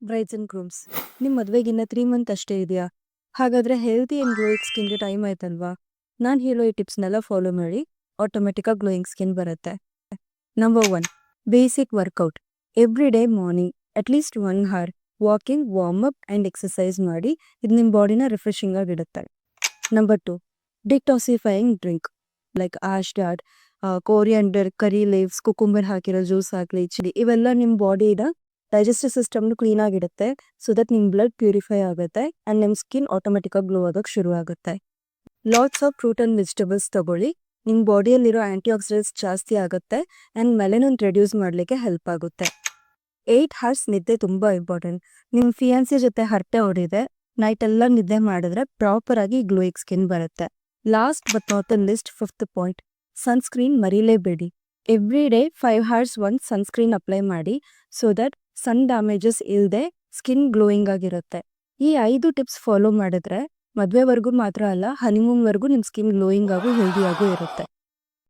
Bryde's and grooms, ನಿಮ್ಮ ಮದುವೆಗಿನ್ನ 3 month ಅಷ್ಟೇ ಇದೆಯಾ? ಹಾಗಾದ್ರೆ ಹೆಲ್ತಿ ಆ್ಯಂಡ್ ಗ್ಲೋಯಿಂಗ್ ಸ್ಕಿನ್ಗೆ ಟೈಮ್ ಆಯ್ತಲ್ವಾ? ನಾನು ಹೇಳೋ ಈ ಟಿಪ್ಸ್ನೆಲ್ಲ ಫಾಲೋ ಮಾಡಿ ಆಟೋಮೆಟಿಕ್ಕಾಗಿ ಗ್ಲೋಯಿಂಗ್ ಸ್ಕಿನ್ ಬರುತ್ತೆ. Number 1, basic workout. Every day morning ಅಟ್ಲೀಸ್ಟ್ 1 hour walking, warm up and exercise ಮಾಡಿ. ಇದು ನಿಮ್ಮ ಬಾಡಿನ ರಿಫ್ರೆಶಿಂಗ್ ಆಗಿಡುತ್ತೆ. ನಂಬರ್ 2, ಡಿಟಾಕ್ಸಿಫೈಯಿಂಗ್ ಡ್ರಿಂಕ್ ಲೈಕ್ ಆಶ್ಡಾಟ್, ಕೋರಿಯಂಡರ್, ಕರಿ ಲೀವ್ಸ್, ಕುಕುಂಬರ್ ಹಾಕಿರೋ ಜ್ಯೂಸ್ ಆಗಲಿ, ಚಿಲ್ಲಿ, ಇವೆಲ್ಲ ನಿಮ್ಮ ಬಾಡಿನ ಡೈಜೆಸ್ಟಿವ್ ಸಿಸ್ಟಮ್ನು ಕ್ಲೀನ್ ಆಗಿಡುತ್ತೆ. ಸೊ ದಟ್ ನಿಮ್ಮ ಬ್ಲಡ್ ಪ್ಯೂರಿಫೈ ಆಗುತ್ತೆ ಆ್ಯಂಡ್ ನಿಮ್ಮ ಸ್ಕಿನ್ ಆಟೋಮೆಟಿಕ್ಕಾಗಿ ಗ್ಲೋ ಆಗೋಕ್ಕೆ ಶುರು ಆಗುತ್ತೆ. Lots of fruit and vegetables ತಗೊಳ್ಳಿ. ನಿಮ್ಮ ಬಾಡಿಯಲ್ಲಿರೋ ಆ್ಯಂಟಿ ಆಕ್ಸಿಡೆಂಟ್ಸ್ ಜಾಸ್ತಿ ಆಗುತ್ತೆ ಆ್ಯಂಡ್ ಮೆಲನಿನ್ ರೆಡ್ಯೂಸ್ ಮಾಡಲಿಕ್ಕೆ ಹೆಲ್ಪ್ ಆಗುತ್ತೆ. 8 ಅವರ್ಸ್ ನಿದ್ದೆ ತುಂಬ ಇಂಪಾರ್ಟೆಂಟ್. ನಿಮ್ಮ ಫಿಯಾನ್ಸಿ ಜೊತೆ ಹರಟೆ ಹೊಡಿದೆ ನೈಟೆಲ್ಲ ನಿದ್ದೆ ಮಾಡಿದ್ರೆ ಪ್ರಾಪರಾಗಿ ಗ್ಲೋಯಿಂಗ್ ಸ್ಕಿನ್ ಬರುತ್ತೆ. Last but not the least, 5th point, sunscreen ಮರೀಲೇಬೇಡಿ. ಎವ್ರಿ ಡೇ 5 ಅವರ್ಸ್ ಒಂದು ಸನ್ಸ್ಕ್ರೀನ್ ಅಪ್ಲೈ ಮಾಡಿ. ಸೊ ದಟ್ ಸನ್ ಡ್ಯಾಮೇಜಸ್ ಇಲ್ಲದೆ ಸ್ಕಿನ್ ಗ್ಲೋಯಿಂಗ್ ಆಗಿರುತ್ತೆ. ಈ 5 ಟಿಪ್ಸ್ ಫಾಲೋ ಮಾಡಿದ್ರೆ ಮದುವೆವರೆಗೂ ಮಾತ್ರ ಅಲ್ಲ, ಹನಿಮೂನ್ವರೆಗೂ ನಿಮ್ಮ ಸ್ಕಿನ್ ಗ್ಲೋಯಿಂಗ್ ಆಗು ಹೆಲ್ದಿ ಆಗು ಇರುತ್ತೆ.